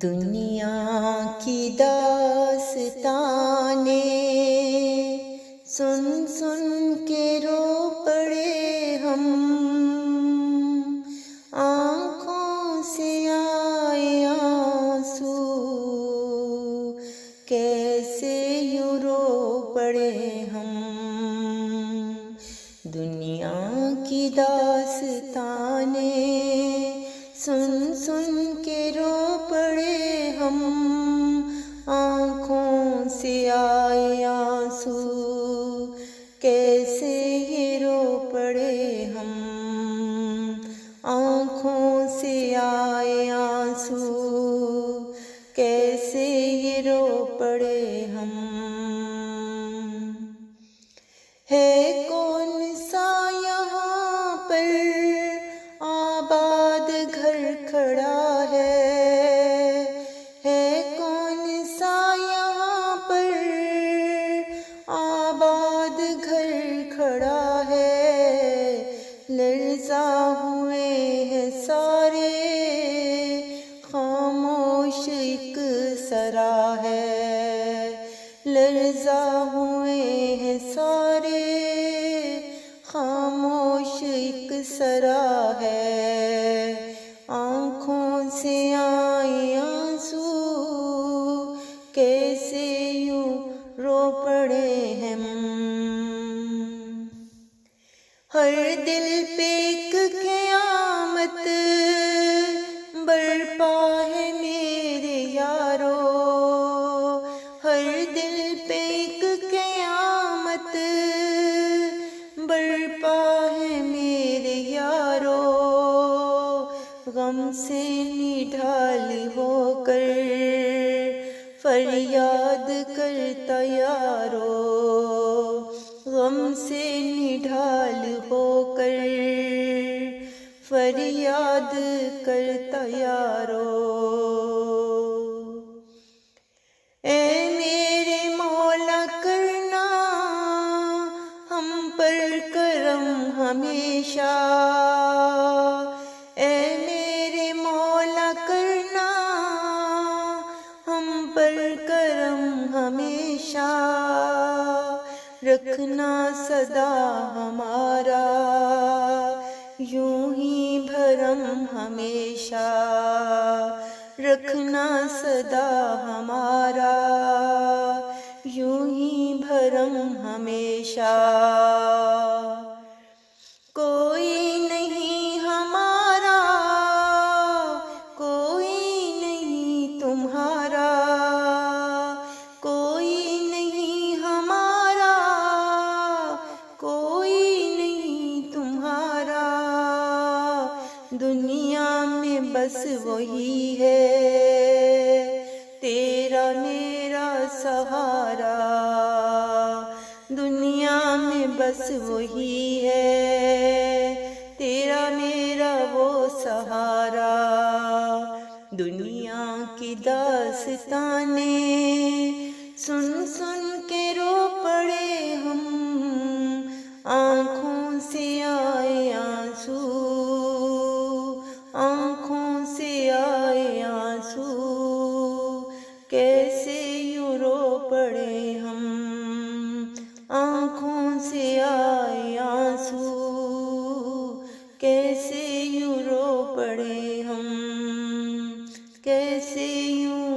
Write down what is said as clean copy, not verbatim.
دنیا کی داستانیں سن سن کے رو پڑے ہم، آنکھوں سے آئے آنسو، کیسے یوں رو پڑے ہم۔ دنیا کی داستانیں سن سن کے رو پڑے ہم، آنکھوں سے آئے آنسو، کیسے یہ رو پڑے ہم۔ آنکھوں سے آئے آنسو، کیسے یہ رو پڑے ہم۔ ہے کون سا یہاں پر آباد گھر کھڑا ہے کون سا یہاں پر آباد گھر کھڑا ہے۔ لرزاں ہوئے ہیں سارے، خاموش ایک سرا ہے۔ لرزاں ہوئے ہیں سارے، خاموش ایک سرا ہے۔ آنکھوں سے آئے آنسو، کیسے یوں رو پڑے ہم۔ ہر دل پہ ایک قیامت برپا ہے میرے یارو، ہر دل پہ ایک قیامت برپا ہے میرے یارو۔ غم سے نڈھال ہو کر فریاد کرتا یارو، غم سے نڈھال ہو کر فریاد کرتا یارو۔ اے میرے مولا کرنا ہم پر کرم ہمیشہ، اے میرے مولا کرنا ہم پر کرم ہمیشہ۔ رکھنا صدا ہمارا یوں ہی بھرم ہمیشہ، رکھنا صدا ہمارا یوں ہی بھرم ہمیشہ۔ کوئی نہیں ہمارا، کوئی نہیں تمہارا، کوئی نہیں ہمارا، کوئی نہیں تمہارا۔ دنیا میں بس وہی ہے تیرا میرا سہارا، دنیا میں بس وہی ہے تیرا میرا وہ سہارا۔ دنیا کی داستانیں سن سن کے رو پڑے ہم، آنکھوں سے آئے آنسو، آنکھوں سے آئے آنسو، کیسے یوں رو پڑے ہم۔ آنکھوں سے آئے آنسو، کیسے یوں رو پڑے ہم، کیسے یوں